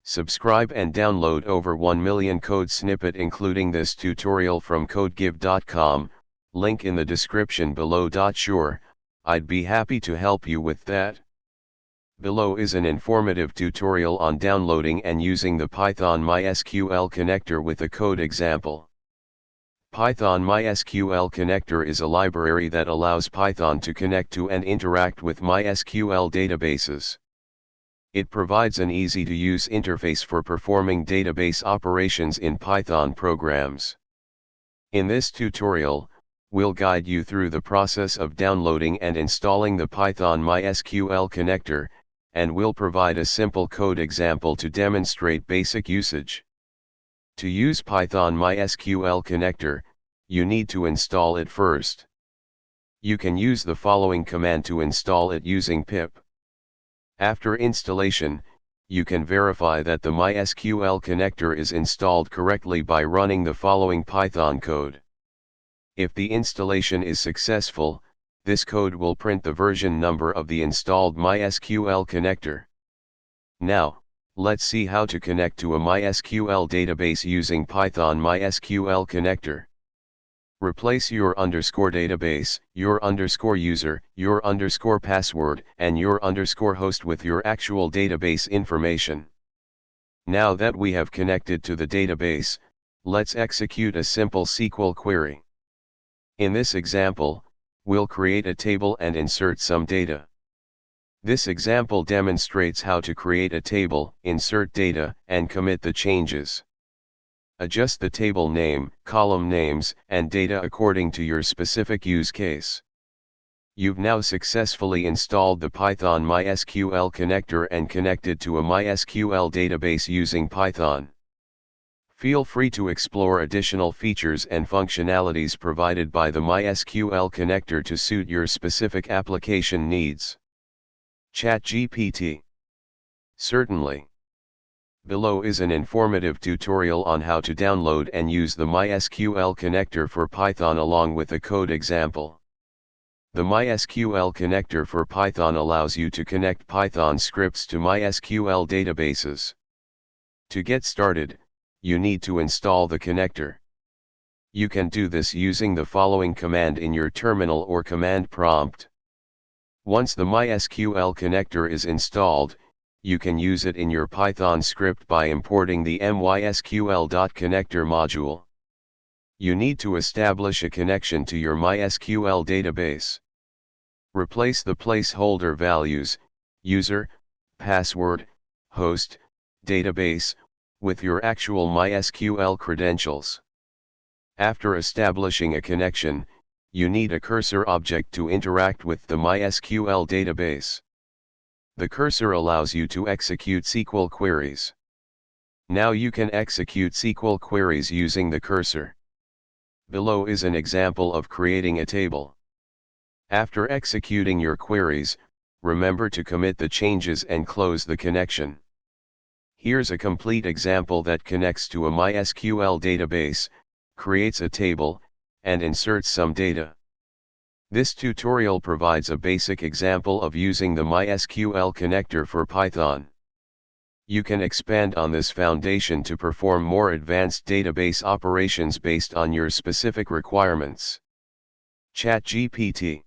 Subscribe and download over 1 million code snippet including this tutorial from codegive.com, link in the description below. Sure, I'd be happy to help you with that. Below is an informative tutorial on downloading and using the Python MySQL connector with a code example. Python MySQL Connector is a library that allows Python to connect to and interact with MySQL databases. It provides an easy-to-use interface for performing database operations in Python programs. In this tutorial, we'll guide you through the process of downloading and installing the Python MySQL Connector, and we'll provide a simple code example to demonstrate basic usage. To use Python MySQL Connector, you need to install it first. You can use the following command to install it using pip. After installation, you can verify that the MySQL connector is installed correctly by running the following Python code. If the installation is successful, this code will print the version number of the installed MySQL connector. Now, let's see how to connect to a MySQL database using Python MySQL Connector. Replace your _database, your _user, your _password, and your _host with your actual database information. Now that we have connected to the database, let's execute a simple SQL query. In this example, we'll create a table and insert some data. This example demonstrates how to create a table, insert data, and commit the changes. Adjust the table name, column names, and data according to your specific use case. You've now successfully installed the Python MySQL connector and connected to a MySQL database using Python. Feel free to explore additional features and functionalities provided by the MySQL connector to suit your specific application needs. ChatGPT. Certainly. Below is an informative tutorial on how to download and use the MySQL connector for Python along with a code example. The MySQL connector for Python allows you to connect Python scripts to MySQL databases. To get started, you need to install the connector. You can do this using the following command in your terminal or command prompt. Once the MySQL connector is installed, you can use it in your Python script by importing the mysql.connector module. You need to establish a connection to your MySQL database. Replace the placeholder values, user, password, host, database, with your actual MySQL credentials. After establishing a connection, you need a cursor object to interact with the MySQL database. The cursor allows you to execute SQL queries. Now you can execute SQL queries using the cursor. Below is an example of creating a table. After executing your queries, remember to commit the changes and close the connection. Here's a complete example that connects to a MySQL database, creates a table, and inserts some data. This tutorial provides a basic example of using the MySQL connector for Python. You can expand on this foundation to perform more advanced database operations based on your specific requirements. ChatGPT.